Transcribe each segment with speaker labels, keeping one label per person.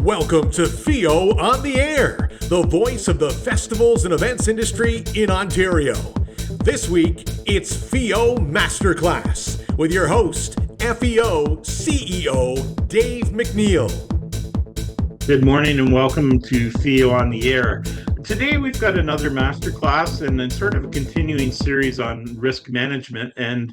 Speaker 1: Welcome to FEO on the Air, the voice of the festivals and events industry in Ontario. This week, it's FEO Masterclass with your host, FEO CEO Dave MacNeil.
Speaker 2: Good morning and welcome to FEO on the Air. Today we've got another masterclass and then sort of a continuing series on risk management, and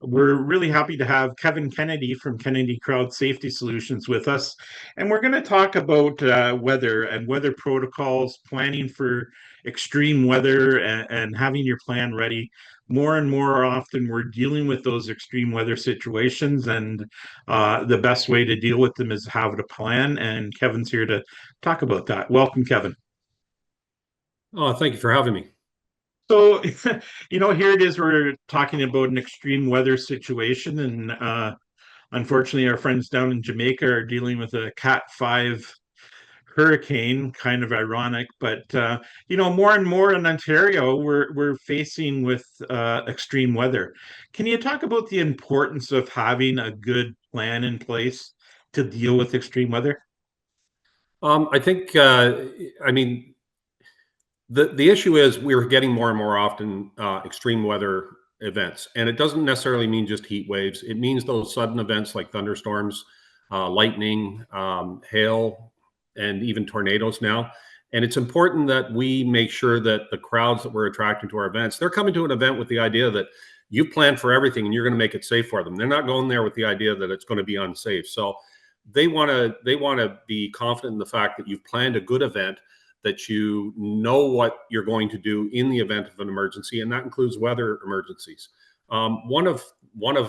Speaker 2: we're really happy to have Kevin Kennedy from Kennedy Crowd Safety Solutions with us. And we're going to talk about weather and weather protocols, planning for extreme weather and having your plan ready. More and more often, we're dealing with those extreme weather situations, and the best way to deal with them is have a plan. And Kevin's here to talk about that. Welcome, Kevin.
Speaker 3: Oh, thank you for having me.
Speaker 2: So, here it is. We're talking about an extreme weather situation, and unfortunately, our friends down in Jamaica are dealing with a Cat 5 hurricane. Kind of ironic, but more and more in Ontario, we're facing with extreme weather. Can you talk about the importance of having a good plan in place to deal with extreme weather?
Speaker 3: I think, the issue is we're getting more and more often extreme weather events, and it doesn't necessarily mean just heat waves. It means those sudden events like thunderstorms, lightning, hail, and even tornadoes now. And it's important that we make sure that the crowds that we're attracting to our events, they're coming to an event with the idea that you plan for everything and you're going to make it safe for them. They're not going there with the idea that it's going to be unsafe. So they want to be confident in the fact that you've planned a good event, that you know what you're going to do in the event of an emergency, and that includes weather emergencies. One of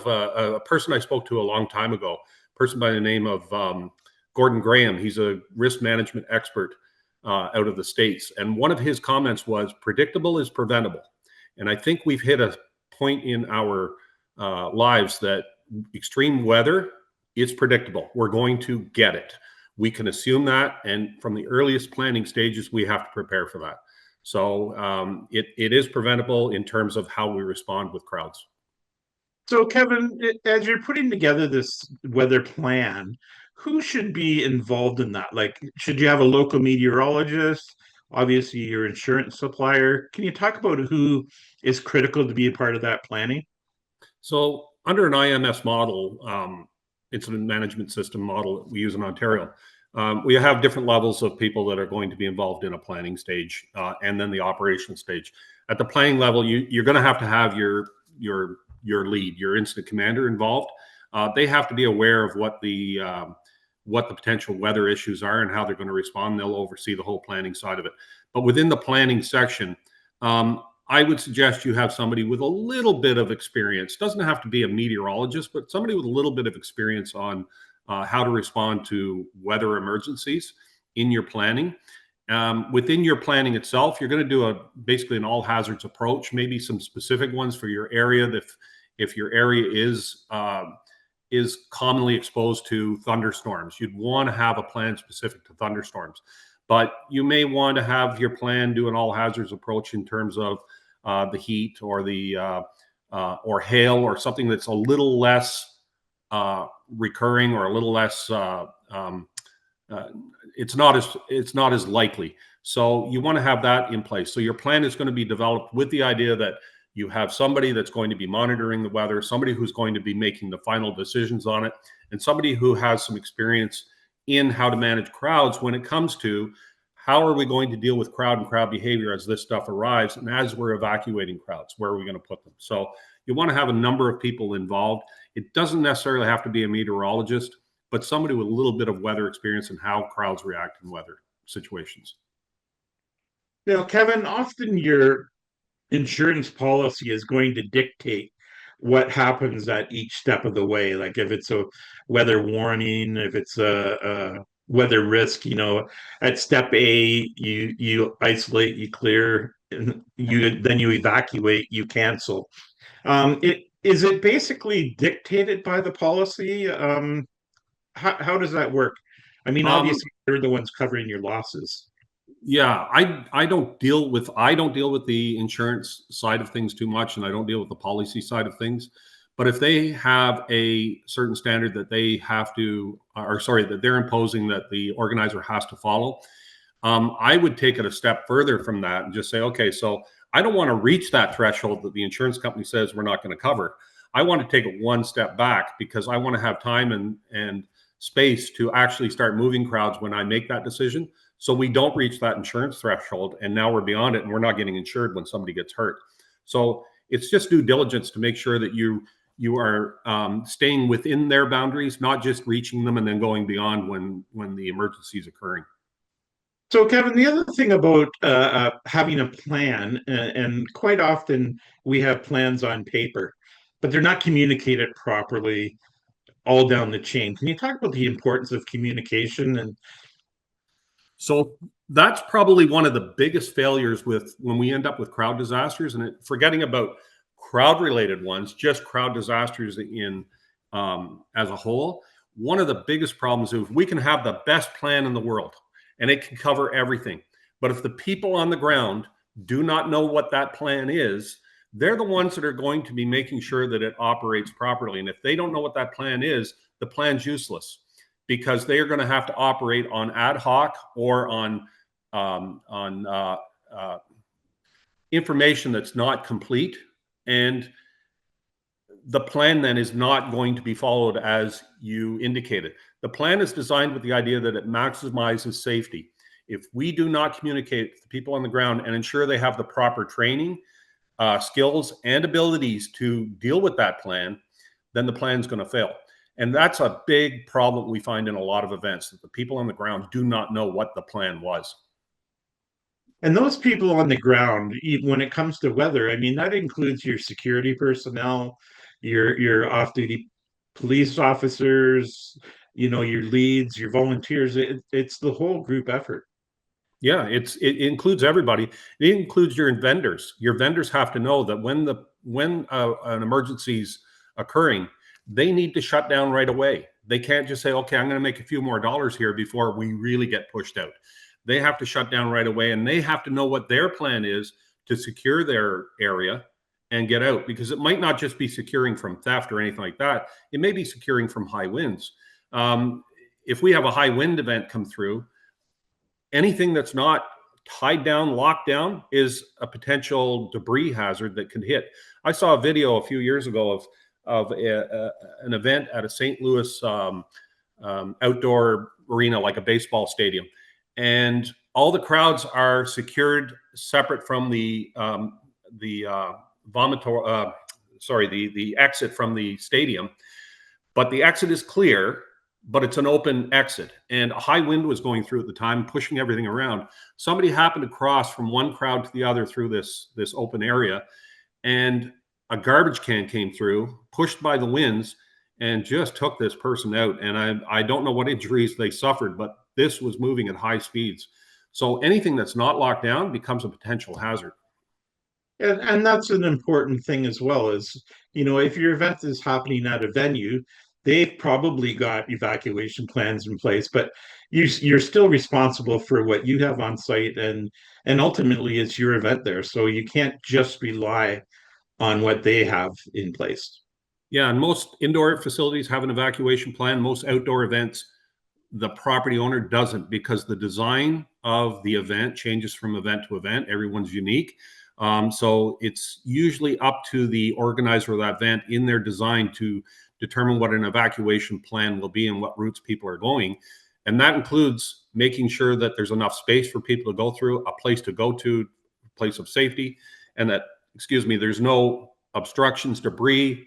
Speaker 3: a person I spoke to a long time ago, a person by the name of Gordon Graham. He's a risk management expert out of the States, and one of his comments was, "Predictable is preventable." And I think we've hit a point in our lives that extreme weather is predictable. We're going to get it. We can assume that, and from the earliest planning stages, we have to prepare for that. So it is preventable in terms of how we respond with crowds.
Speaker 2: So, Kevin, as you're putting together this weather plan, who should be involved in that? Like, should you have a local meteorologist? Obviously, your insurance supplier. Can you talk about who is critical to be a part of that planning?
Speaker 3: So under an IMS model, incident management system model that we use in Ontario, we have different levels of people that are going to be involved in a planning stage and then the operational stage. At the planning level, you're going to have your lead, your incident commander involved. They have to be aware of what the potential weather issues are and how they're going to respond. They'll oversee the whole planning side of it. But within the planning section, I would suggest you have somebody with a little bit of experience. Doesn't have to be a meteorologist, but somebody with a little bit of experience on how to respond to weather emergencies in your planning. Within your planning itself, you're going to do basically an all hazards approach, maybe some specific ones for your area. If your area is commonly exposed to thunderstorms, you'd want to have a plan specific to thunderstorms. But you may want to have your plan do an all hazards approach in terms of the heat or or hail or something that's a little less recurring or a little less. It's not as likely. So you want to have that in place. So your plan is going to be developed with the idea that you have somebody that's going to be monitoring the weather, somebody who's going to be making the final decisions on it, and somebody who has some experience in how to manage crowds when it comes to how are we going to deal with crowd and crowd behavior as this stuff arrives, and as we're evacuating crowds, where are we going to put them? So you want to have a number of people involved. It doesn't necessarily have to be a meteorologist, but somebody with a little bit of weather experience and how crowds react in weather situations.
Speaker 2: Now, Kevin, often your insurance policy is going to dictate what happens at each step of the way. Like if it's a weather warning, if it's a weather risk, at step A, you isolate, you clear, and you evacuate, you cancel. Is it basically dictated by the policy? How does that work? I mean, obviously, you're the ones covering your losses.
Speaker 3: Yeah, I don't deal with the insurance side of things too much, and I don't deal with the policy side of things. But if they have a certain standard that they have to, or sorry, that they're imposing that the organizer has to follow, I would take it a step further from that and just say, okay, so I don't want to reach that threshold that the insurance company says we're not going to cover. I want to take it one step back because I want to have time and space to actually start moving crowds when I make that decision. So we don't reach that insurance threshold. And now we're beyond it and we're not getting insured when somebody gets hurt. So it's just due diligence to make sure that you are staying within their boundaries, not just reaching them and then going beyond when the emergency is occurring.
Speaker 2: So, Kevin, the other thing about having a plan, and quite often we have plans on paper, but they're not communicated properly all down the chain. Can you talk about the importance of communication? And
Speaker 3: So that's probably one of the biggest failures with when we end up with crowd disasters, and forgetting about crowd related ones, just crowd disasters in as a whole. One of the biggest problems is we can have the best plan in the world and it can cover everything. But if the people on the ground do not know what that plan is, they're the ones that are going to be making sure that it operates properly. And if they don't know what that plan is, the plan's useless because they are going to have to operate on ad hoc or on information that's not complete. And the plan then is not going to be followed as you indicated. The plan is designed with the idea that it maximizes safety. If we do not communicate with the people on the ground and ensure they have the proper training, skills, and abilities to deal with that plan, then the plan is going to fail. And that's a big problem we find in a lot of events, that the people on the ground do not know what the plan was.
Speaker 2: and those people on the ground, when it comes to weather, I mean, that includes your security personnel, your off-duty police officers, your leads, your volunteers. It's the whole group effort.
Speaker 3: Yeah, it includes everybody. It includes your vendors. Your vendors have to know that when an emergency's occurring, they need to shut down right away. They can't just say, "Okay, I'm going to make a few more dollars here before we really get pushed out." They have to shut down right away, and they have to know what their plan is to secure their area and get out. Because it might not just be securing from theft or anything like that. It may be securing from high winds. If we have a high wind event come through, anything that's not tied down, locked down, is a potential debris hazard that could hit. I saw a video a few years ago of an event at a St. Louis outdoor arena, like a baseball stadium, and all the crowds are secured separate from the exit from the stadium, but the exit is clear, but it's an open exit, and a high wind was going through at the time, pushing everything around. Somebody happened to cross from one crowd to the other through this open area, and a garbage can came through, pushed by the winds, and just took this person out. And I don't know what injuries they suffered, but this was moving at high speeds. So anything that's not locked down becomes a potential hazard.
Speaker 2: And that's an important thing as well, is, if your event is happening at a venue, they've probably got evacuation plans in place, but you're still responsible for what you have on site, and ultimately it's your event there. So you can't just rely on what they have in place.
Speaker 3: Yeah, and most indoor facilities have an evacuation plan. Most outdoor events, the property owner doesn't, because the design of the event changes from event to event. Everyone's unique. So it's usually up to the organizer of that event in their design to determine what an evacuation plan will be and what routes people are going. And that includes making sure that there's enough space for people to go through, a place to go to, a place of safety, and that, there's no obstructions, debris,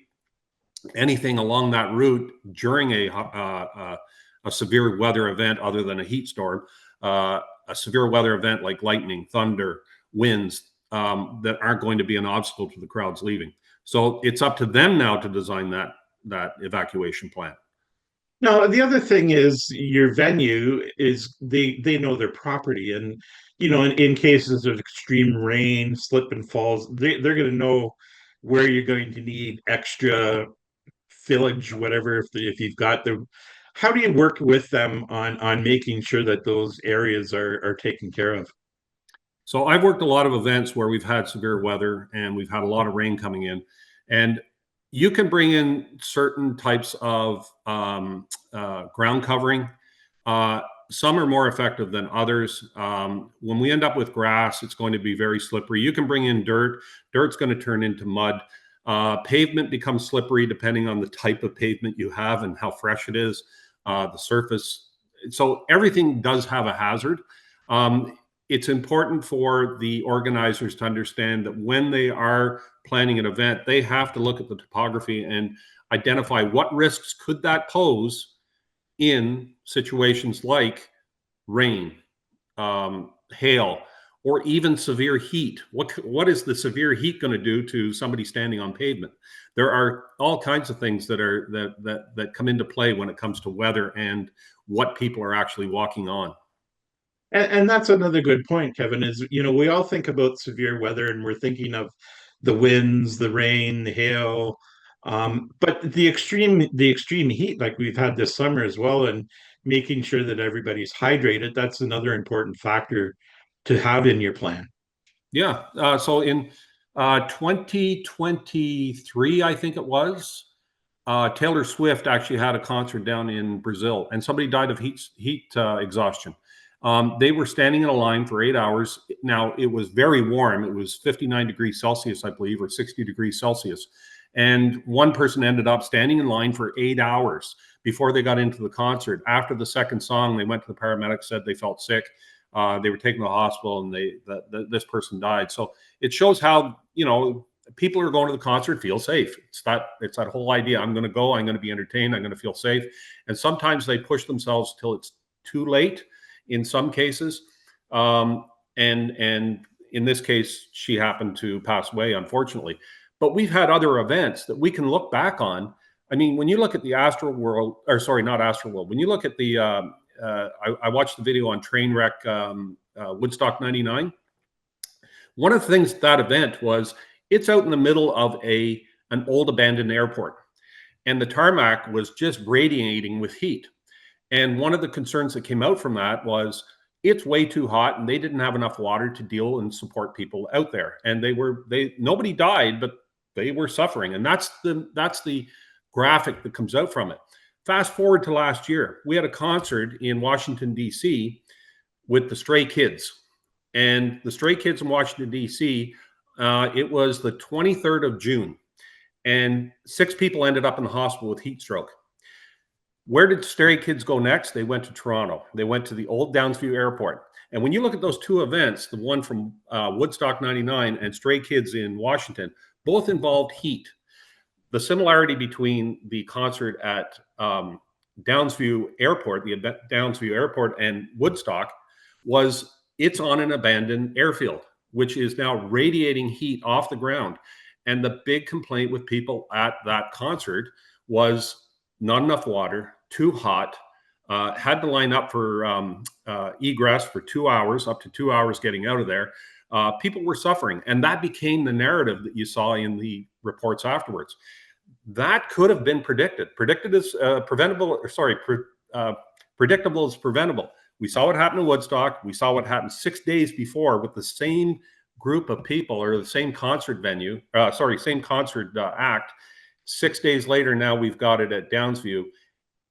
Speaker 3: anything along that route during a severe weather event other than a heat storm, a severe weather event like lightning, thunder, winds, that aren't going to be an obstacle to the crowds leaving. So it's up to them now to design that evacuation plan.
Speaker 2: No, the other thing is your venue is they know their property, and in cases of extreme rain, slip and falls, they're going to know where you're going to need extra fillage, whatever, if you've got the. How do you work with them on making sure that those areas are taken care of?
Speaker 3: So I've worked a lot of events where we've had severe weather and we've had a lot of rain coming in. And You can bring in certain types of ground covering. Some are more effective than others. When we end up with grass, it's going to be very slippery. You can bring in dirt. Dirt's going to turn into mud. Pavement becomes slippery depending on the type of pavement you have and how fresh it is, the surface. So everything does have a hazard. It's important for the organizers to understand that when they are planning an event, they have to look at the topography and identify what risks could that pose in situations like rain, hail, or even severe heat. What is the severe heat going to do to somebody standing on pavement? There are all kinds of things that come into play when it comes to weather and what people are actually walking on.
Speaker 2: And that's another good point, Kevin, is, we all think about severe weather and we're thinking of the winds, the rain, the hail, but the extreme heat like we've had this summer as well, and making sure that everybody's hydrated, that's another important factor to have in your plan.
Speaker 3: Yeah. So in 2023, I think it was, Taylor Swift actually had a concert down in Brazil, and somebody died of heat exhaustion. They were standing in a line for 8 hours. Now, it was very warm. It was 59 degrees Celsius, I believe, or 60 degrees Celsius. And one person ended up standing in line for 8 hours before they got into the concert. After the second song, they went to the paramedics, said they felt sick. They were taken to the hospital, and this person died. So it shows how, people are going to the concert feel safe. It's that whole idea. I'm going to go. I'm going to be entertained. I'm going to feel safe. And sometimes they push themselves till it's too late. In some cases, and in this case, she happened to pass away, unfortunately. But we've had other events that we can look back on. I mean, when you look at the Astro World, or sorry, not Astro World. When you look at the, I watched the video on Trainwreck Woodstock '99. One of the things that event was, it's out in the middle of an old abandoned airport, and the tarmac was just radiating with heat. And one of the concerns that came out from that was, it's way too hot, and they didn't have enough water to deal and support people out there. And nobody died, but they were suffering. And that's the graphic that comes out from it. Fast forward to last year, we had a concert in Washington, D.C. with the Stray Kids. And the Stray Kids in Washington, D.C., it was the 23rd of June. And 6 people ended up in the hospital with heat stroke. Where did Stray Kids go next? They went to Toronto. They went to the old Downsview Airport. And when you look at those two events, the one from Woodstock '99 and Stray Kids in Washington, both involved heat. The similarity between the concert at Downsview Airport, the Downsview Airport, and Woodstock was, it's on an abandoned airfield, which is now radiating heat off the ground. And the big complaint with people at that concert was not enough water, too hot, had to line up for egress for 2 hours, up to 2 hours getting out of there. People were suffering, and that became the narrative that you saw in the reports afterwards. That could have been predicted. Predicted is preventable, or sorry, predictable is preventable. We saw what happened in Woodstock. We saw what happened 6 days before with the same group of people, or the same concert venue, same concert act. 6 days later, now we've got it at Downsview.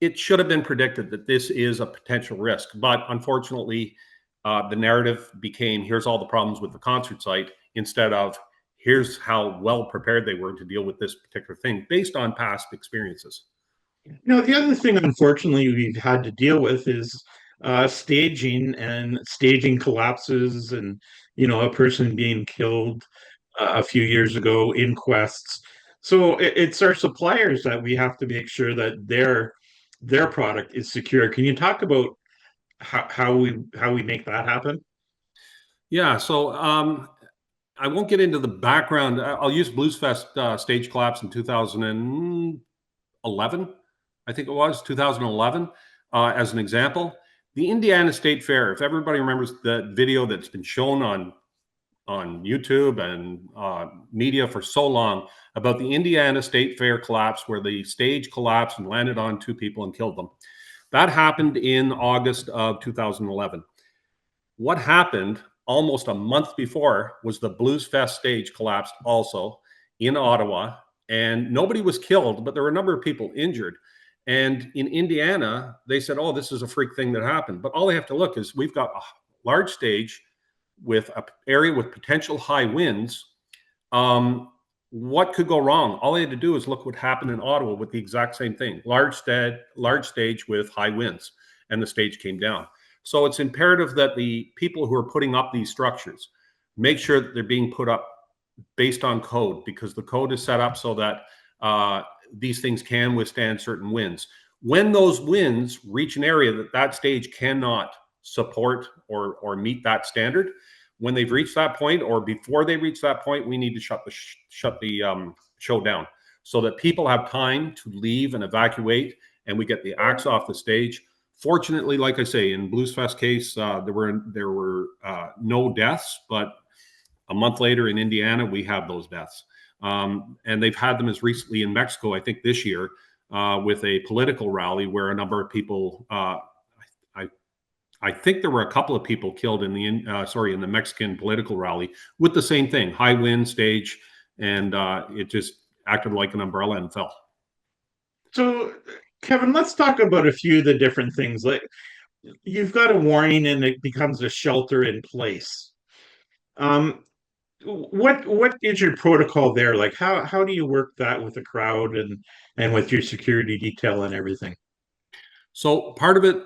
Speaker 3: It should have been predicted that this is a potential risk. But unfortunately, the narrative became, here's all the problems with the concert site, instead of, here's how well prepared they were to deal with this particular thing based on past experiences.
Speaker 2: The other thing, unfortunately, we've had to deal with is staging and staging collapses, and a person being killed a few years ago, inquests. So it's our suppliers that we have to make sure that their product is secure. Can you talk about how we make that happen?
Speaker 3: Yeah, so I won't get into the background. I'll use Bluesfest stage collapse in 2011. I think it was 2011 as an example. The Indiana State Fair, if everybody remembers the video that's been shown on YouTube and media for so long about the Indiana State Fair collapse, where the stage collapsed and landed on 2 people and killed them. That happened in August of 2011. What happened almost a month before was the Bluesfest stage collapsed also in Ottawa and nobody was killed, but there were a number of people injured. And in Indiana, they said, "Oh, this is a freak thing that happened." But all they have to look is we've got a large stage with an area with potential high winds. What could go wrong? All they had to do is look what happened in Ottawa with the exact same thing. Large stage with high winds, and the stage came down. So it's imperative that the people who are putting up these structures make sure that they're being put up based on code, because the code is set up so that these things can withstand certain winds. When those winds reach an area that stage cannot support or meet that standard, when they've reached that point or before they reach that point, we need to shut the show down so that people have time to leave and evacuate, and we get the acts off the stage. Fortunately, like I say, in Blues Fest case, there were no deaths, but a month later in Indiana, we have those deaths. And they've had them as recently in Mexico, I think this year, with a political rally where a number of people, I think there were a couple of people killed in the Mexican political rally with the same thing, high wind stage, and it just acted like an umbrella and fell.
Speaker 2: So, Kevin, let's talk about a few of the different things. Like, you've got a warning and it becomes a shelter in place. What is your protocol there? Like, how do you work that with the crowd and with your security detail and everything?
Speaker 3: So part of it,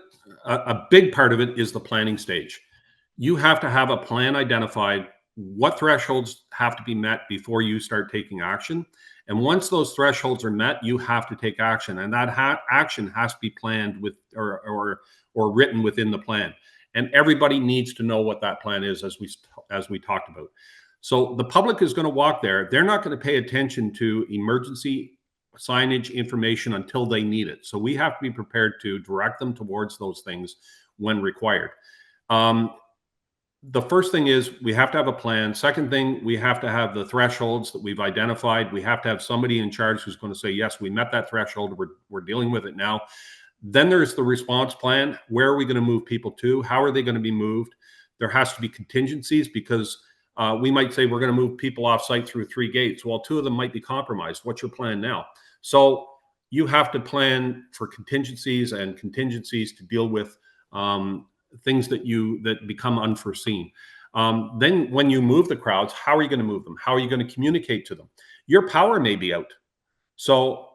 Speaker 3: a big part of it, is the planning stage. You have to have a plan identified, what thresholds have to be met before you start taking action. And once those thresholds are met, you have to take action, and that action has to be planned with or written within the plan. And everybody needs to know what that plan is, as we talked about. So the public is going to walk there. They're not going to pay attention to emergency signage information until they need it. So we have to be prepared to direct them towards those things when required. The first thing is we have to have a plan. Second thing, we have to have the thresholds that we've identified. We have to have somebody in charge who's going to say, yes, we met that threshold. We're dealing with it now. Then there's the response plan. Where are we going to move people to? How are they going to be moved? There has to be contingencies, because we might say we're going to move people off site through 3 gates. Well, 2 of them might be compromised. What's your plan now? So you have to plan for contingencies to deal with things that become unforeseen. Then when you move the crowds, how are you going to move them? How are you going to communicate to them? Your power may be out. So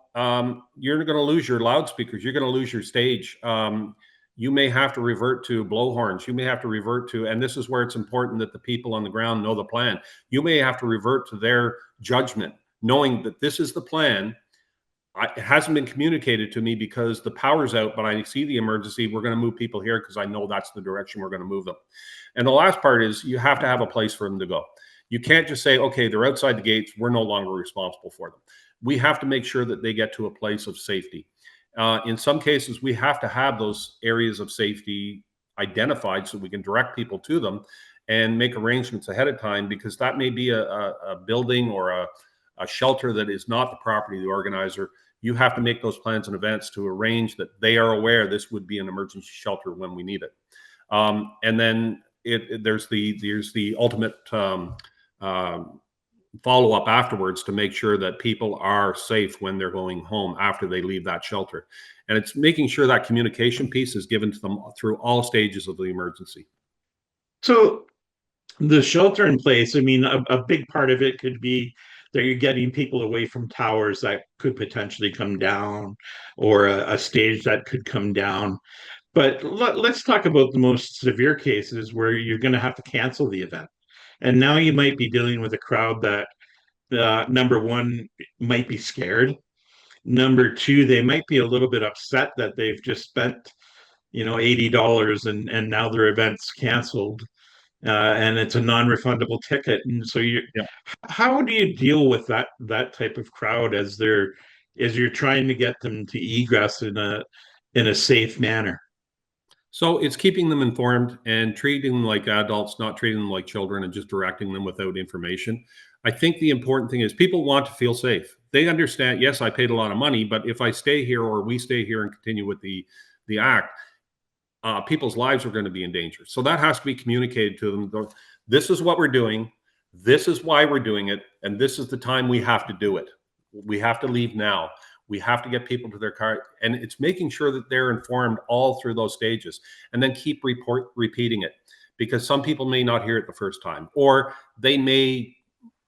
Speaker 3: you're going to lose your loudspeakers. You're going to lose your stage. You may have to revert to blowhorns. You may have to revert to, and this is where it's important that the people on the ground know the plan. You may have to revert to their judgment, knowing that this is the plan. It hasn't been communicated to me because the power's out, but I see the emergency. We're going to move people here because I know that's the direction we're going to move them. And the last part is you have to have a place for them to go. You can't just say, okay, they're outside the gates, we're no longer responsible for them. We have to make sure that they get to a place of safety. In some cases, we have to have those areas of safety identified so we can direct people to them and make arrangements ahead of time, because that may be a building or a shelter that is not the property of the organizer. You have to make those plans in advance to arrange that they are aware this would be an emergency shelter when we need it. And then there's the ultimate follow-up afterwards to make sure that people are safe when they're going home after they leave that shelter. And it's making sure that communication piece is given to them through all stages of the emergency.
Speaker 2: So the shelter in place, I mean, a big part of it could be that you're getting people away from towers that could potentially come down, or a stage that could come down. But let's talk about the most severe cases where you're going to have to cancel the event. And now you might be dealing with a crowd that, number one, might be scared. Number two, they might be a little bit upset that they've just spent, $80 and now their event's canceled. And it's a non-refundable ticket. And so how do you deal with that type of crowd as you're trying to get them to egress in a safe manner?
Speaker 3: So it's keeping them informed and treating them like adults, not treating them like children and just directing them without information. I think the important thing is people want to feel safe. They understand, yes, I paid a lot of money, but if I stay here or we stay here and continue with the act, people's lives are going to be in danger. So that has to be communicated to them. This is what we're doing. This is why we're doing it. And this is the time we have to do it. We have to leave now. We have to get people to their car. And it's making sure that they're informed all through those stages, and then keep repeating it, because some people may not hear it the first time, or they may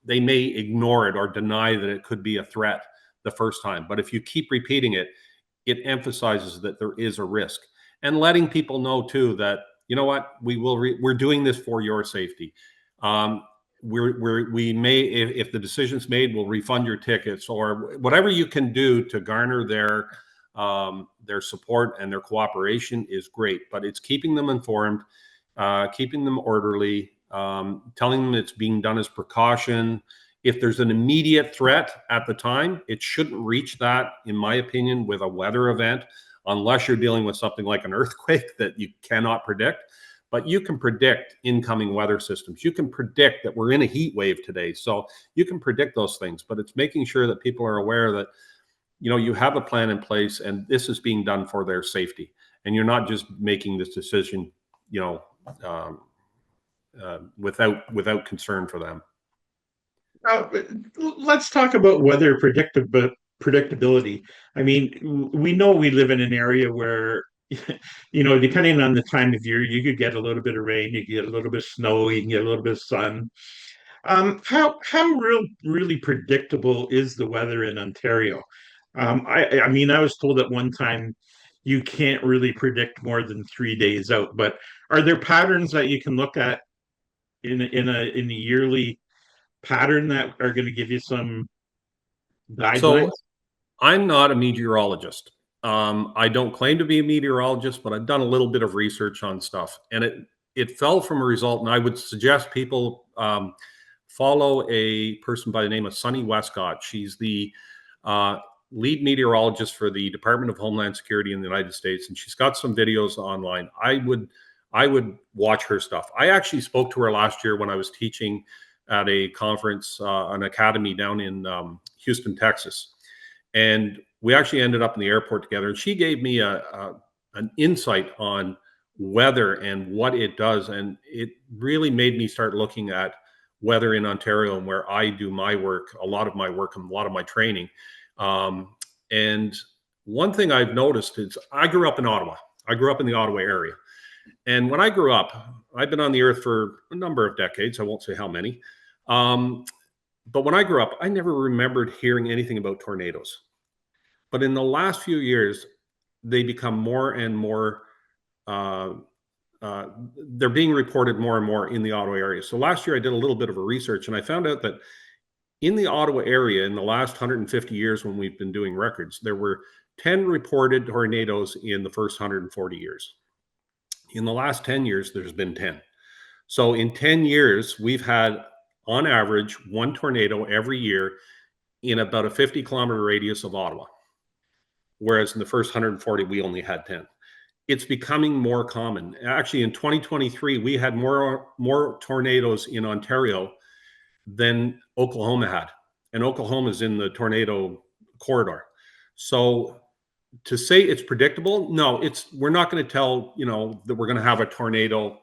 Speaker 3: ignore it or deny that it could be a threat the first time. But if you keep repeating it, it emphasizes that there is a risk, and letting people know too that, you know what, we're doing this for your safety. We may, if the decision's made, we'll refund your tickets, or whatever you can do to garner their support and their cooperation is great. But it's keeping them informed, keeping them orderly, telling them it's being done as precaution. If there's an immediate threat at the time, it shouldn't reach that, in my opinion, with a weather event, unless you're dealing with something like an earthquake that you cannot predict. But you can predict incoming weather systems. You can predict that we're in a heat wave today. So you can predict those things, but it's making sure that people are aware that, you have a plan in place and this is being done for their safety. And you're not just making this decision, without concern for them.
Speaker 2: Let's talk about weather predictability. I mean, we know we live in an area where, depending on the time of year, you could get a little bit of rain, you could get a little bit of snow, you can get a little bit of sun. How really predictable is the weather in Ontario? I mean, I was told at one time you can't really predict more than 3 days out. But are there patterns that you can look at in a yearly pattern that are going to give you some guidelines?
Speaker 3: So I'm not a meteorologist. I don't claim to be a meteorologist, but I've done a little bit of research on stuff, and it fell from a result. And I would suggest people follow a person by the name of Sunny Westcott. She's the lead meteorologist for the Department of Homeland Security in the United States, and she's got some videos online. I would watch her stuff. I actually spoke to her last year when I was teaching at a conference, an academy down in Houston, Texas. And we actually ended up in the airport together. And she gave me an insight on weather and what it does. And it really made me start looking at weather in Ontario and where I do my work, a lot of my work and a lot of my training. And one thing I've noticed is I grew up in Ottawa. I grew up in the Ottawa area. And when I grew up, I've been on the earth for a number of decades. I won't say how many. But when I grew up, I never remembered hearing anything about tornadoes. But in the last few years, they become more and more, they're being reported more and more in the Ottawa area. So last year I did a little bit of a research, and I found out that in the Ottawa area in the last 150 years when we've been doing records, there were 10 reported tornadoes in the first 140 years. In the last 10 years, there's been 10. So in 10 years, we've had, on average, one tornado every year in about a 50-kilometer radius of Ottawa. Whereas in the first 140, we only had 10. It's becoming more common. Actually, in 2023, we had more tornadoes in Ontario than Oklahoma had. And Oklahoma is in the tornado corridor. So to say it's predictable, no, we're not going to tell, that we're going to have a tornado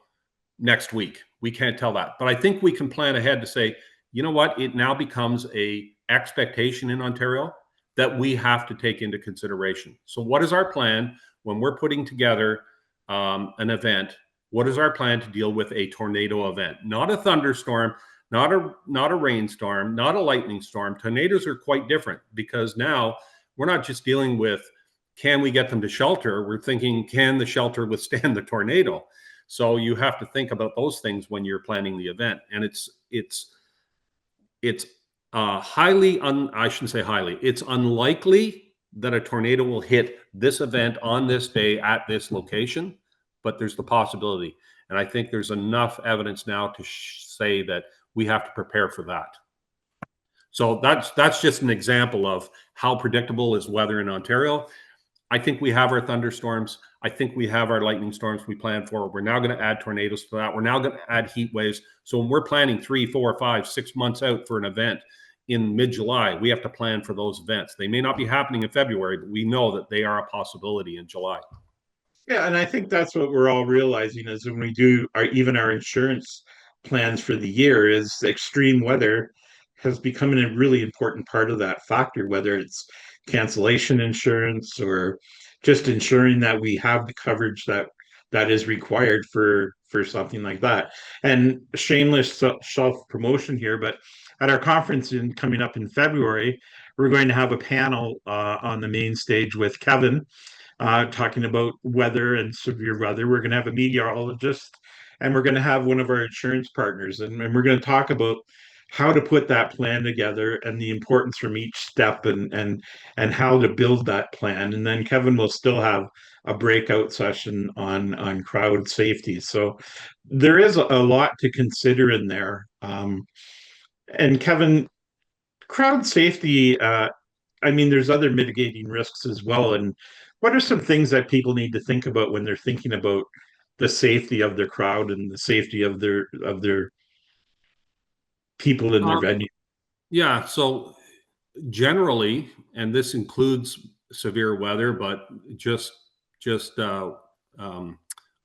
Speaker 3: next week. We can't tell that. But I think we can plan ahead to say, you know what, it now becomes a expectation in Ontario that we have to take into consideration. So what is our plan when we're putting together an event? What is our plan to deal with a tornado event? Not a thunderstorm, not a rainstorm, not a lightning storm. Tornadoes are quite different, because now we're not just dealing with, can we get them to shelter? We're thinking, can the shelter withstand the tornado? So you have to think about those things when you're planning the event. And it's I shouldn't say highly, it's unlikely that a tornado will hit this event on this day at this location, but there's the possibility. And I think there's enough evidence now to say that we have to prepare for that. So that's just an example of how predictable is weather in Ontario. I think we have our thunderstorms. I think we have our lightning storms we plan for. We're now going to add tornadoes to that. We're now going to add heat waves. So when we're planning 3, 4, 5, 6 months out for an event in mid-July, we have to plan for those events. They may not be happening in February, but we know that they are a possibility in July.
Speaker 2: Yeah, and I think that's what we're all realizing is when we do even our insurance plans for the year, is extreme weather has become a really important part of that factor, whether it's cancellation insurance or just ensuring that we have the coverage that is required for something like that. And shameless self promotion here, but at our conference coming up in February, we're going to have a panel on the main stage with Kevin talking about weather and severe weather. We're going to have a meteorologist, and we're going to have one of our insurance partners, and we're going to talk about how to put that plan together and the importance from each step, and how to build that plan. And then Kevin will still have a breakout session on crowd safety. So there is a lot to consider in there. And Kevin, crowd safety, I mean, there's other mitigating risks as well. And what are some things that people need to think about when they're thinking about the safety of their crowd and the safety of their people in their
Speaker 3: Um,
Speaker 2: venue?
Speaker 3: yeah. So generally, and this includes severe weather, but just um,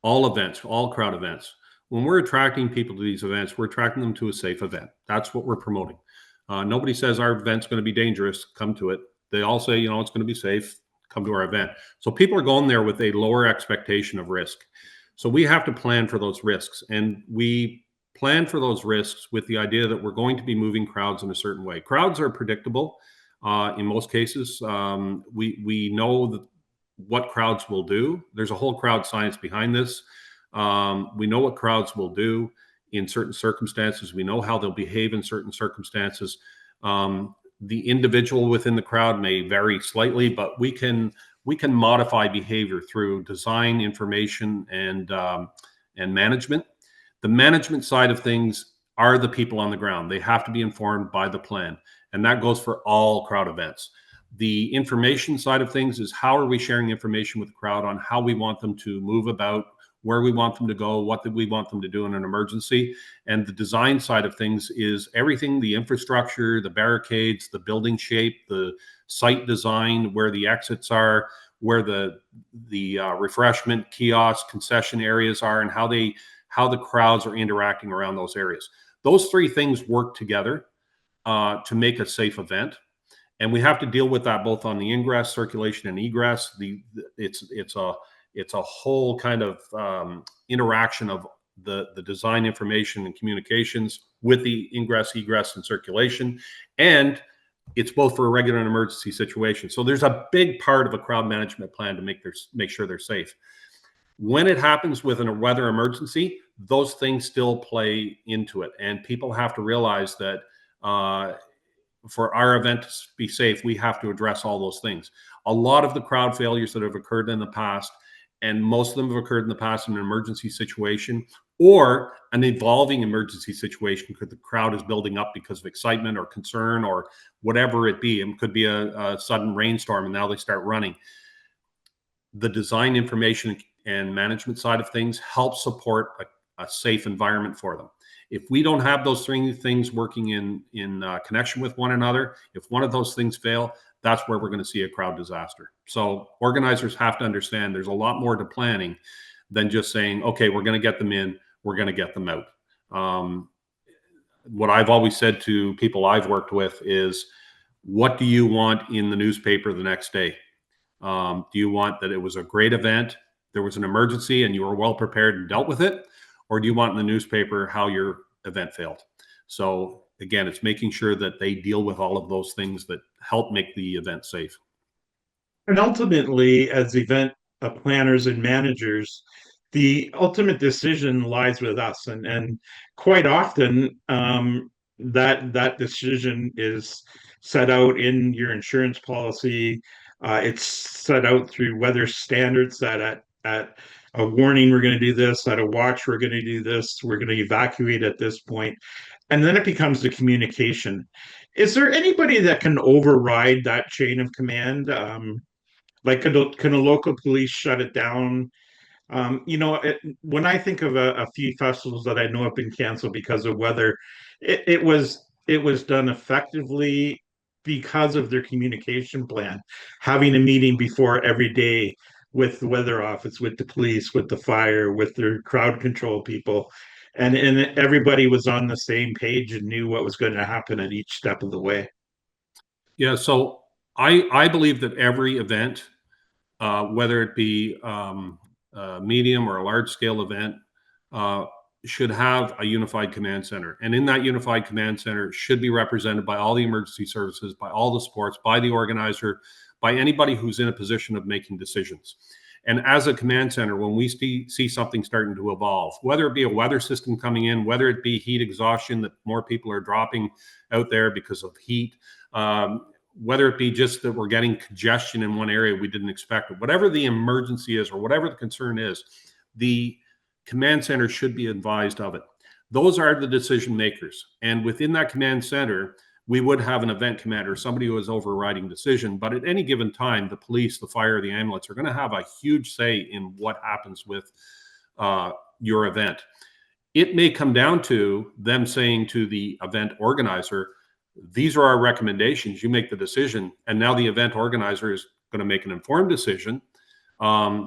Speaker 3: all events, all crowd events. When we're attracting people to these events, we're attracting them to a safe event. That's what we're promoting. Nobody says our event's going to be dangerous. Come to it. They all say, it's going to be safe. Come to our event. So people are going there with a lower expectation of risk. So we have to plan for those risks, and we plan for those risks with the idea that we're going to be moving crowds in a certain way. Crowds are predictable in most cases. We know what crowds will do. There's a whole crowd science behind this. We know what crowds will do in certain circumstances. We know how they'll behave in certain circumstances. The individual within the crowd may vary slightly, but we can modify behavior through design, information, and management. The management side of things are the people on the ground. They have to be informed by the plan, and that goes for all crowd events. The information side of things is how are we sharing information with the crowd on how we want them to move about, where we want them to go, what we want them to do in an emergency. And the design side of things is everything, the infrastructure, the barricades, the building shape, the site design, where the exits are, where the refreshment kiosk concession areas are, and how the crowds are interacting around those areas. Those three things work together to make a safe event. And we have to deal with that both on the ingress, circulation, and egress. It's a whole kind of interaction of the design information and communications with the ingress, egress, and circulation. And it's both for a regular and emergency situation. So there's a big part of a crowd management plan to make sure they're safe. When it happens within a weather emergency, those things still play into it. And people have to realize that for our event to be safe, we have to address all those things. A lot of the crowd failures that have occurred in the past, and most of them have occurred in the past in an emergency situation or an evolving emergency situation because the crowd is building up because of excitement or concern or whatever it be. It could be a sudden rainstorm and now they start running. The design information and management side of things help support a safe environment for them. If we don't have those three things working in connection with one another, if one of those things fail, that's where we're going to see a crowd disaster. So organizers have to understand there's a lot more to planning than just saying, okay, we're going to get them in, we're going to get them out. What I've always said to people I've worked with is, what do you want in the newspaper the next day? Do you want that it was a great event, there was an emergency, and you were well prepared and dealt with it? Or do you want in the newspaper how your event failed? So again, it's making sure that they deal with all of those things that help make the event safe.
Speaker 2: And ultimately, as event planners and managers, the ultimate decision lies with us. And quite often, that decision is set out in your insurance policy. It's set out through weather standards that at a warning, we're going to do this, at a watch, we're going to do this, we're going to evacuate at this point. And then it becomes the communication. Is there anybody that can override that chain of command? Like, can a local police shut it down? When I think of a few festivals that I know have been canceled because of weather, it was done effectively because of their communication plan, having a meeting before every day, with the weather office, with the police, with the fire, with their crowd control people. And everybody was on the same page and knew what was going to happen at each step of the way.
Speaker 3: Yeah, so I believe that every event, whether it be a medium or a large scale event, uh, should have a unified command center. And in that unified command center should be represented by all the emergency services, by all the sports, by the organizer, by anybody who's in a position of making decisions. And as a command center, when we see something starting to evolve, whether it be a weather system coming in, whether it be heat exhaustion, that more people are dropping out there because of heat, whether it be just that we're getting congestion in one area we didn't expect, whatever the emergency is or whatever the concern is, the command center should be advised of it. Those are the decision makers. And within that command center, we would have an event commander, somebody who has overriding decision. But at any given time, the police, the fire, the ambulance are going to have a huge say in what happens with your event. It may come down to them saying to the event organizer, these are our recommendations, you make the decision. And now the event organizer is going to make an informed decision. But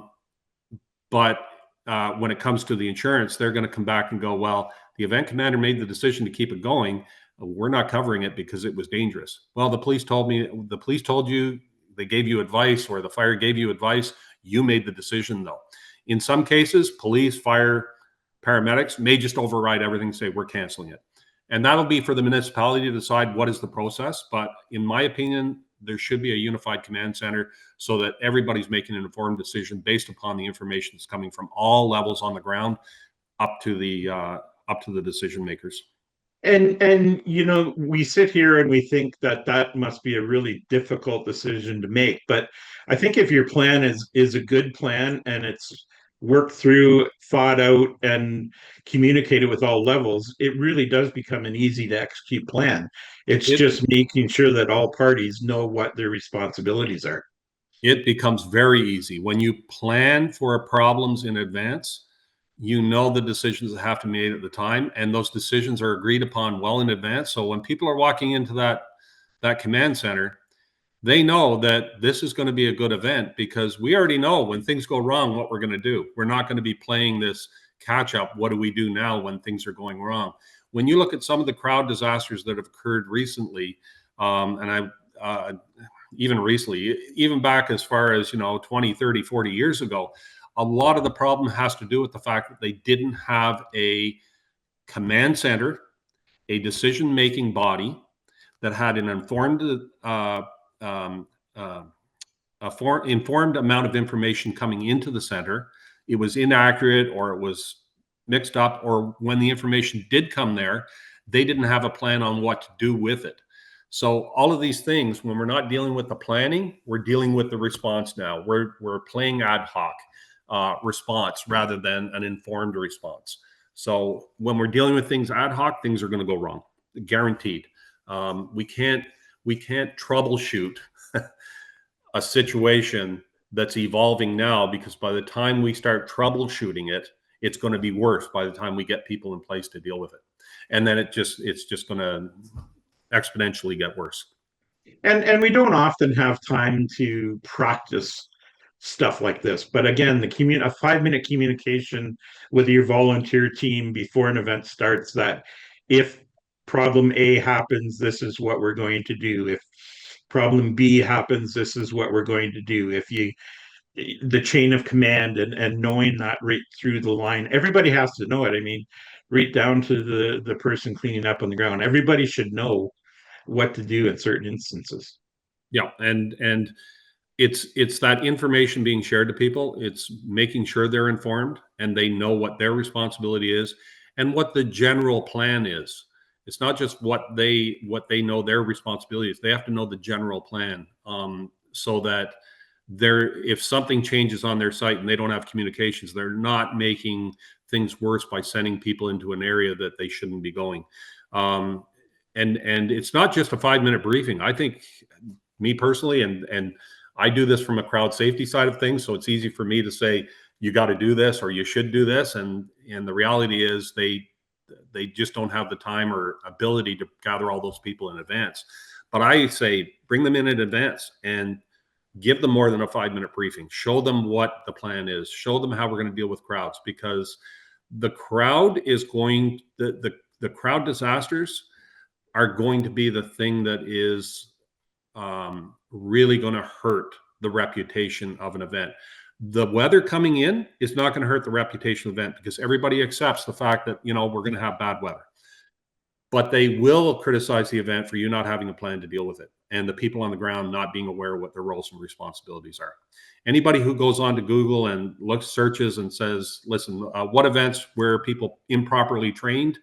Speaker 3: when it comes to the insurance, they're going to come back and go, well, the event commander made the decision to keep it going. We're not covering it because it was dangerous. Well, the police told you, they gave you advice, or the fire gave you advice. You made the decision, though. In some cases, police, fire, paramedics may just override everything and say, we're canceling it. And that'll be for the municipality to decide what is the process. But in my opinion, there should be a unified command center so that everybody's making an informed decision based upon the information that's coming from all levels on the ground up to the decision makers.
Speaker 2: And we sit here and we think that must be a really difficult decision to make. But I think if your plan is a good plan and it's worked through, thought out, and communicated with all levels, it really does become an easy to execute plan. It's just making sure that all parties know what their responsibilities are.
Speaker 3: It becomes very easy when you plan for problems in advance. You know the decisions that have to be made at the time, and those decisions are agreed upon well in advance. So when people are walking into that command center, they know that this is going to be a good event because we already know when things go wrong what we're going to do. We're not going to be playing this catch up. What do we do now when things are going wrong? When you look at some of the crowd disasters that have occurred recently, and even recently, even back as far as 20, 30, 40 years ago, a lot of the problem has to do with the fact that they didn't have a command center, a decision-making body that had an informed amount of information coming into the center. It was inaccurate, or it was mixed up, or when the information did come there, they didn't have a plan on what to do with it. So all of these things, when we're not dealing with the planning, we're dealing with the response now. We're playing ad hoc response rather than an informed response. So when we're dealing with things ad hoc, things are going to go wrong, guaranteed. We can't troubleshoot a situation that's evolving now, because by the time we start troubleshooting it, it's going to be worse by the time we get people in place to deal with it. And then it's just going to exponentially get worse.
Speaker 2: And we don't often have time to practice stuff like this. But again, a 5-minute communication with your volunteer team before an event starts, that if problem A happens, this is what we're going to do. If problem B happens, this is what we're going to do. The chain of command and knowing that right through the line, everybody has to know it. I mean, right down to the person cleaning up on the ground, everybody should know what to do in certain instances.
Speaker 3: Yeah, and it's that information being shared to people. It's making sure they're informed and they know what their responsibility is and what the general plan is. It's not just what they know their responsibility is. They have to know the general plan, so that if something changes on their site and they don't have communications, they're not making things worse by sending people into an area that they shouldn't be going. And it's not just a 5-minute briefing. I think, me personally, and I do this from a crowd safety side of things, so it's easy for me to say you got to do this or you should do this, and the reality is they just don't have the time or ability to gather all those people in advance. But I say bring them in advance and give them more than a 5-minute briefing. Show them what the plan is. Show them how we're going to deal with crowds, because the crowd is going, the crowd disasters are going to be the thing that is really going to hurt the reputation of an event. The weather coming in is not going to hurt the reputation of the event, because everybody accepts the fact that, we're going to have bad weather. But they will criticize the event for you not having a plan to deal with it, and the people on the ground not being aware of what their roles and responsibilities are. Anybody who goes on to Google and searches and says, listen, what events where people improperly trained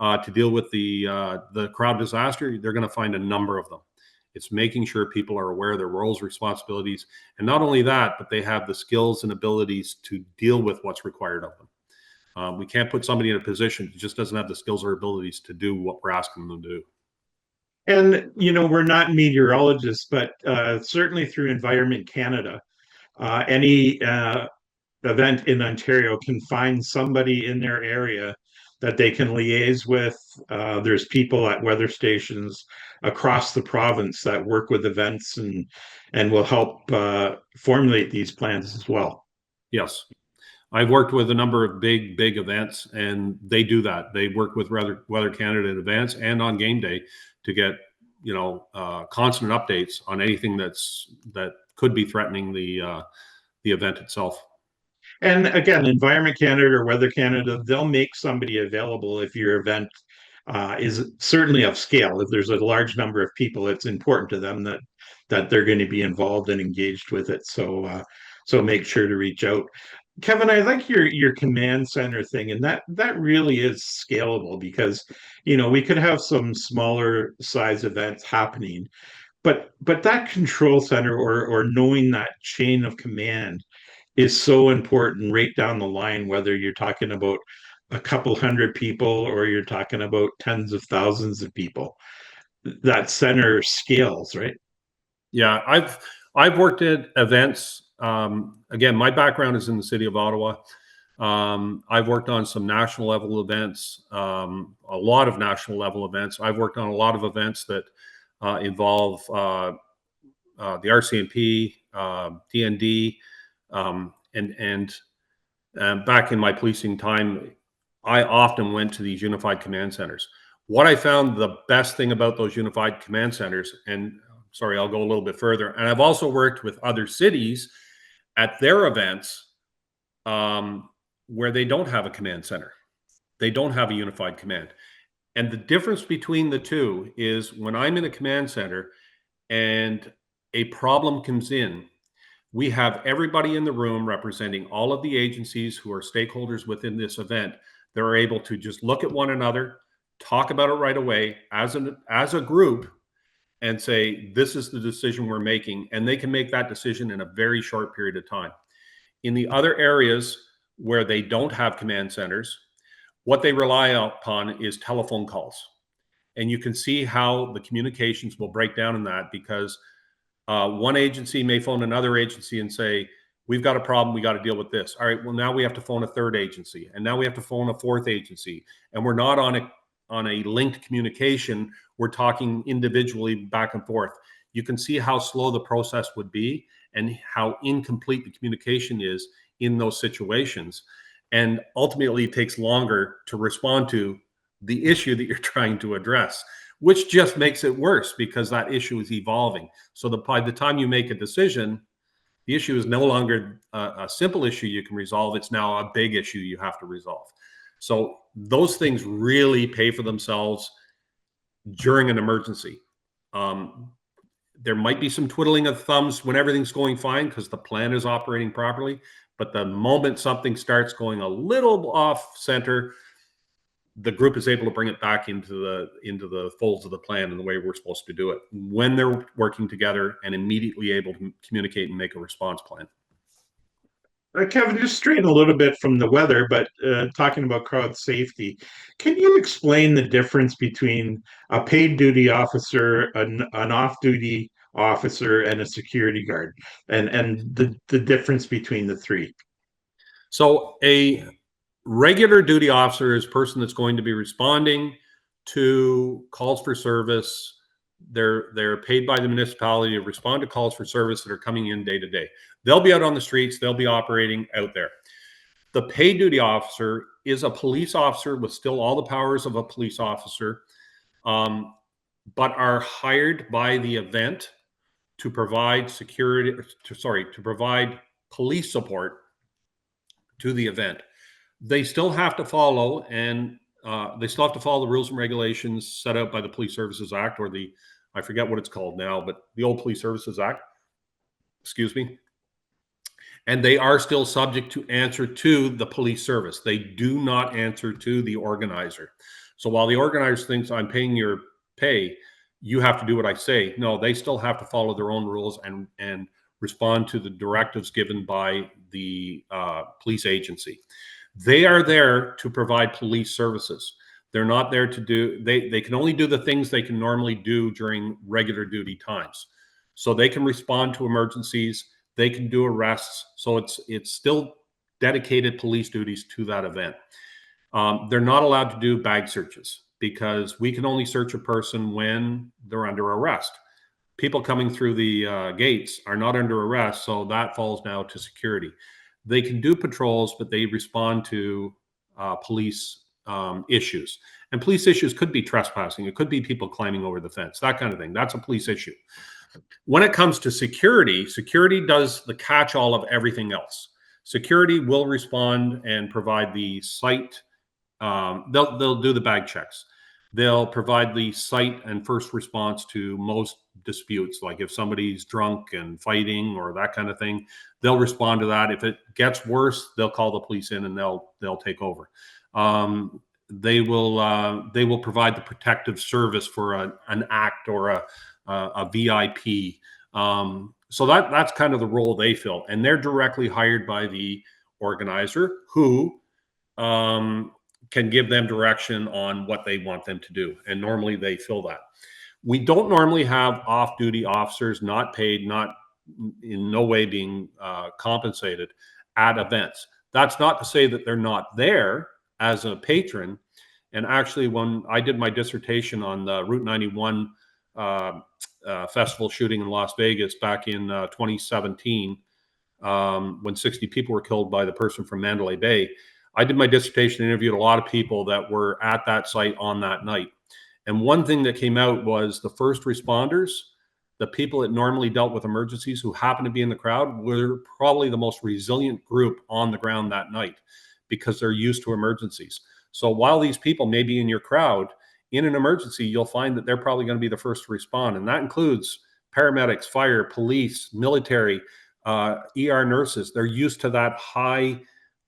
Speaker 3: to deal with the crowd disaster, they're going to find a number of them. It's making sure people are aware of their roles, responsibilities, and not only that, but they have the skills and abilities to deal with what's required of them. We can't put somebody in a position that just doesn't have the skills or abilities to do what we're asking them to do.
Speaker 2: And, we're not meteorologists, but certainly through Environment Canada, any event in Ontario can find somebody in their area that they can liaise with. There's people at weather stations across the province that work with events and will help formulate these plans as well.
Speaker 3: Yes. I've worked with a number of big events, and they do that. They work with Weather Canada in advance and on game day to get, constant updates on anything that could be threatening the event itself.
Speaker 2: And again, Environment Canada or Weather Canada, they'll make somebody available if your event is certainly of scale. If there's a large number of people, it's important to them that they're going to be involved and engaged with it. So make sure to reach out. Kevin, I like your command center thing, and that really is scalable, because we could have some smaller size events happening, but that control center or knowing that chain of command is so important right down the line, whether you're talking about a couple hundred people or you're talking about tens of thousands of people. That center scales, right?
Speaker 3: Yeah, I've worked at events. Again, my background is in the city of Ottawa. I've worked on some national level events, a lot of national level events. I've worked on a lot of events that involve the RCMP, DND, and back in my policing time, I often went to these unified command centers. What I found the best thing about those unified command centers, and sorry, I'll go a little bit further, and I've also worked with other cities at their events where they don't have a command center. They don't have a unified command. And the difference between the two is, when I'm in a command center and a problem comes in, we have everybody in the room representing all of the agencies who are stakeholders within this event. They're able to just look at one another, talk about it right away as a group, and say, this is the decision we're making. And they can make that decision in a very short period of time. In the other areas where they don't have command centers, what they rely upon is telephone calls. And you can see how the communications will break down in that, because one agency may phone another agency and say, we've got a problem, we got to deal with this. All right, well, now we have to phone a third agency, and now we have to phone a fourth agency. And we're not on a linked communication. We're talking individually back and forth. You can see how slow the process would be and how incomplete the communication is in those situations. And ultimately, it takes longer to respond to the issue that you're trying to address, which just makes it worse, because that issue is evolving. So by the time you make a decision, the issue is no longer a simple issue you can resolve. It's now a big issue you have to resolve. So those things really pay for themselves during an emergency. There might be some twiddling of thumbs when everything's going fine, because the plan is operating properly. But the moment something starts going a little off center, the group is able to bring it back into the folds of the plan and the way we're supposed to do it, when they're working together and immediately able to communicate and make a response plan.
Speaker 2: Kevin, just straying a little bit from the weather, but talking about crowd safety, can you explain the difference between a paid duty officer, an off-duty officer, and a security guard, and the difference between the three?
Speaker 3: So a regular duty officer is a person that's going to be responding to calls for service They're paid by the municipality to respond to calls for service that are coming in day to day. They'll be out on the streets. They'll be operating out there. The paid duty officer is a police officer with still all the powers of a police officer, but are hired by the event to provide to provide police support to the event. They still have to follow the rules and regulations set out by the Police Services Act, or I forget what it's called now, but the old Police Services Act, excuse me. And they are still subject to answer to the police service. They do not answer to the organizer. So while the organizer thinks I'm paying your pay, you have to do what I say. No, they still have to follow their own rules and respond to the directives given by the police agency. They are there to provide police services. They're not there to do, they can only do the things they can normally do during regular duty times. So they can respond to emergencies, they can do arrests. So it's still dedicated police duties to that event. They're not allowed to do bag searches because we can only search a person when they're under arrest. People coming through the gates are not under arrest, so that falls now to security. They can do patrols, but they respond to police issues. And police issues could be trespassing. It could be people climbing over the fence, that kind of thing. That's a police issue. When it comes to security, security does the catch-all of everything else. Security will respond and provide the site. They'll do the bag checks. They'll provide the site and first response to most disputes, like if somebody's drunk and fighting or that kind of thing. They'll respond to that. If it gets worse, they'll call the police in and they'll take over. They will provide the protective service for an act or a VIP. So that's kind of the role they fill, and they're directly hired by the organizer, who can give them direction on what they want them to do. And normally they fill that. We don't normally have off-duty officers not paid, not in no way being compensated at events. That's not to say that they're not there as a patron. And actually, when I did my dissertation on the Route 91 festival shooting in Las Vegas back in 2017, when 60 people were killed by the person from Mandalay Bay, I did my dissertation, interviewed a lot of people that were at that site on that night. And one thing that came out was the first responders, the people that normally dealt with emergencies who happened to be in the crowd, were probably the most resilient group on the ground that night because they're used to emergencies. So while these people may be in your crowd, in an emergency, you'll find that they're probably going to be the first to respond. And that includes paramedics, fire, police, military, ER nurses. They're used to that high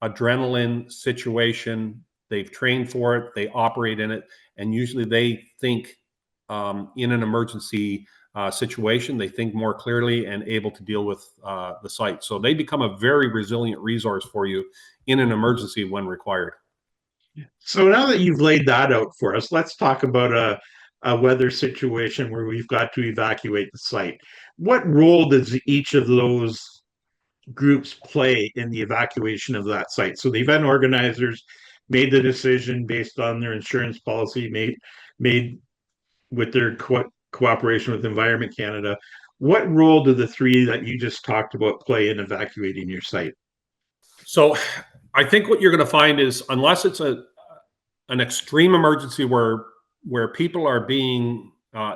Speaker 3: adrenaline situation. They've trained for it. They operate in it. And usually they think in an emergency situation, they think more clearly and able to deal with the site. So they become a very resilient resource for you in an emergency when required.
Speaker 2: So now that you've laid that out for us, let's talk about a weather situation where we've got to evacuate the site. What role does each of those groups play in the evacuation of that site? So the event organizers made the decision based on their insurance policy, made with their cooperation with Environment Canada. What role do the three that you just talked about play in evacuating your site?
Speaker 3: So I think what you're going to find is, unless it's an extreme emergency where people are being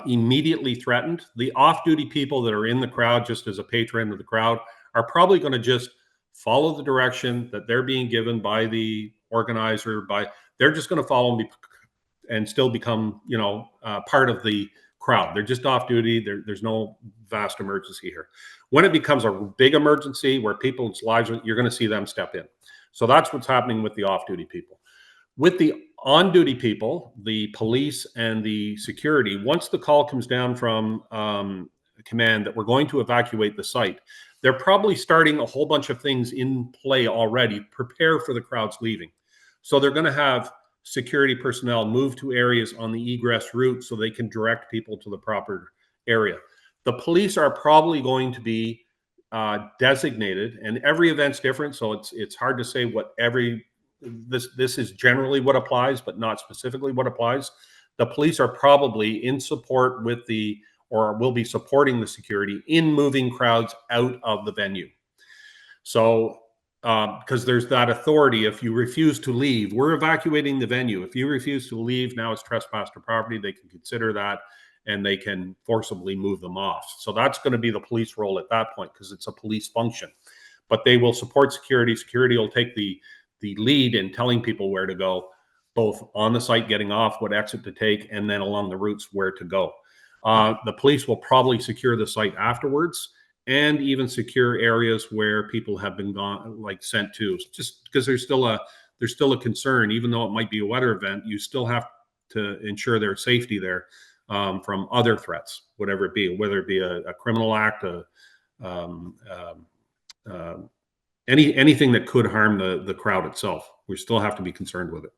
Speaker 3: immediately threatened, the off-duty people that are in the crowd just as a patron of the crowd are probably going to just follow the direction that they're being given by the organizer. They're just going to follow and still become, part of the crowd. They're just off duty. There's no vast emergency here. When it becomes a big emergency where people's lives, you're going to see them step in. So that's what's happening with the off-duty people. With the on-duty people, the police and the security, once the call comes down from command that we're going to evacuate the site, they're probably starting a whole bunch of things in play already, prepare for the crowds leaving. So they're going to have security personnel move to areas on the egress route so they can direct people to the proper area. The police are probably going to be designated, and every event's different, so it's hard to say what this is generally what applies, but not specifically what applies. the police are probably in support with or will be supporting the security in moving crowds out of the venue. So, because there's that authority, if you refuse to leave, we're evacuating the venue. If you refuse to leave, now it's trespass to property. They can consider that, and they can forcibly move them off. So that's going to be the police role at that point, because it's a police function. But they will support security. Security will take the lead in telling people where to go, both on the site, getting off, what exit to take, and then along the routes where to go. The police will probably secure the site afterwards, and even secure areas where people have been sent to, just because there's still a concern. Even though it might be a weather event, you still have to ensure their safety there from other threats, whatever it be, whether it be a criminal act, anything that could harm the crowd itself. We still have to be concerned with it.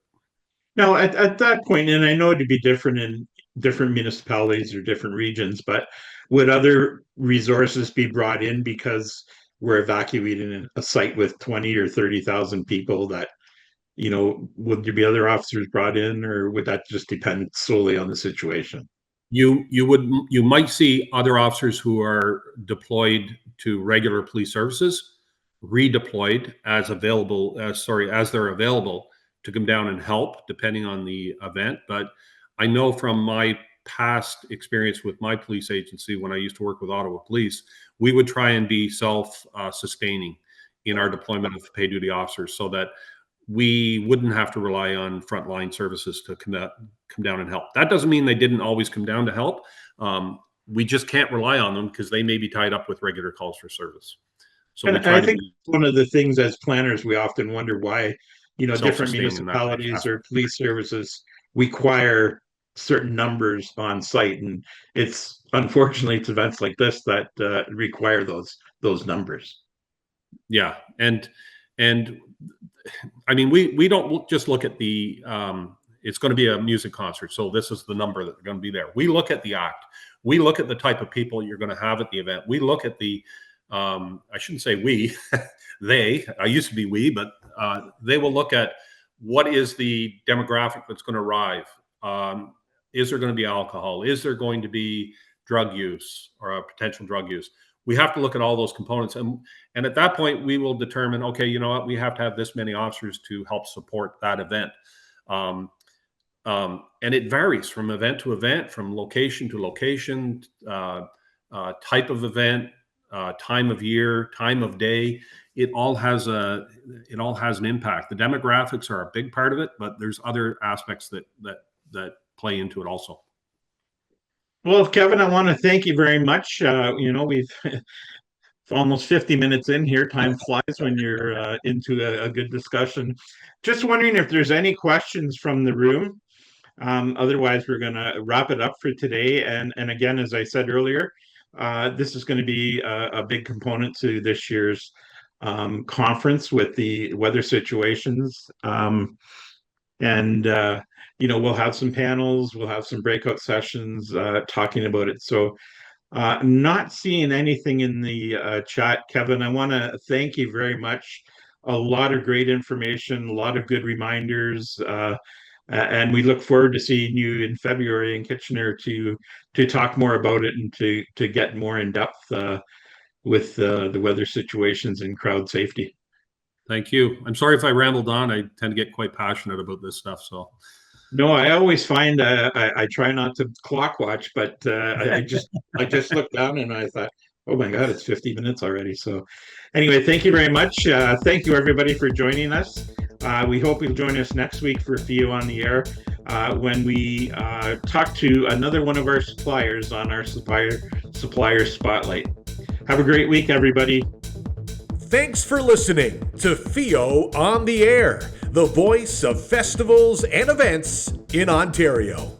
Speaker 2: Now, at that point, and I know it'd be different in different municipalities or different regions, but would other resources be brought in because we're evacuating a site with 20 or 30,000 people? That, would there be other officers brought in, or would that just depend solely on the situation?
Speaker 3: You might see other officers who are deployed to regular police services redeployed as they're available to come down and help, depending on the event. But I know from my past experience with my police agency, when I used to work with Ottawa Police, we would try and be self-sustaining in our deployment of paid duty officers, so that we wouldn't have to rely on frontline services to come down and help. That doesn't mean they didn't always come down to help. We just can't rely on them because they may be tied up with regular calls for service. So
Speaker 2: I think one of the things as planners, we often wonder why, different municipalities or police services require certain numbers on site. And it's unfortunately it's events like this that require those numbers.
Speaker 3: Yeah. And I mean, we don't just look at the, it's going to be a music concert, so this is the number that's going to be there. We look at the act. We look at the type of people you're going to have at the event. We look at the, I shouldn't say we, I used to be we, but they will look at what is the demographic that's going to arrive. Is there going to be alcohol? Is there going to be drug use or potential drug use? We have to look at all those components. And at that point, we will determine, okay, you know what, we have to have this many officers to help support that event. And it varies from event to event, from location to location, type of event, time of year, time of day. It all has an impact. The demographics are a big part of it, but there's other aspects that play into it also.
Speaker 2: Well, Kevin, I want to thank you very much. We've almost 50 minutes in here. Time flies when you're into a good discussion. Just wondering if there's any questions from the room. Otherwise, we're going to wrap it up for today. And again, as I said earlier, this is going to be a big component to this year's conference with the weather situations. We'll have some panels, we'll have some breakout sessions talking about it. So not seeing anything in the chat, Kevin, I want to thank you very much. A lot of great information, a lot of good reminders. And we look forward to seeing you in February in Kitchener to talk more about it and to get more in depth with the weather situations and crowd safety.
Speaker 3: Thank you. I'm sorry if I rambled on. I tend to get quite passionate about this stuff. So,
Speaker 2: no, I always find I try not to clock watch, but I just looked down and I thought, oh my God, it's 50 minutes already. So, anyway, thank you very much. Thank you everybody for joining us. We hope you'll join us next week for FEO on the Air when we talk to another one of our suppliers on our supplier spotlight. Have a great week, everybody.
Speaker 1: Thanks for listening to FEO on the Air, the voice of festivals and events in Ontario.